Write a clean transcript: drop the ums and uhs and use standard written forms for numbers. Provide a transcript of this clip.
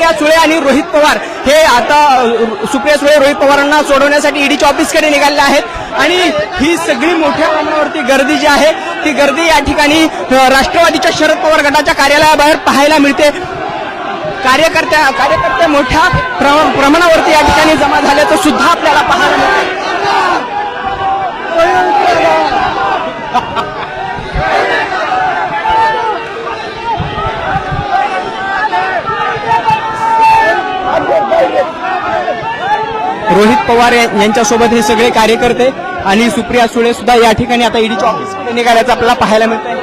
सुप्रिया सुळे आणि रोहित पवार हे आता सुप्रिया सुळे रोहित पवारांना सोडवण्यासाठी ईडीच्या ऑफिसकडे निघालेले आहेत आणि ही सगळी मोठ्या प्रमाणावरती गर्दी जी आहे ती गर्दी या ठिकाणी राष्ट्रवादीच्या शरद पवार गटाच्या कार्यालयाबाहेर पाहायला मिळते। कार्यकर्ते मोठ्या प्रमाणावरती या ठिकाणी जमा झाल्याचं सुद्धा आपल्याला पाहायला मिळते। रोहित पवार यांच्यासोबत हे सगळे कार्यकर्ते आणि सुप्रिया सुळे सुद्धा या ठिकाणी आता ईडीच्या ऑफिसकडे निघाल्याचं आपल्याला पाहायला मिळतंय।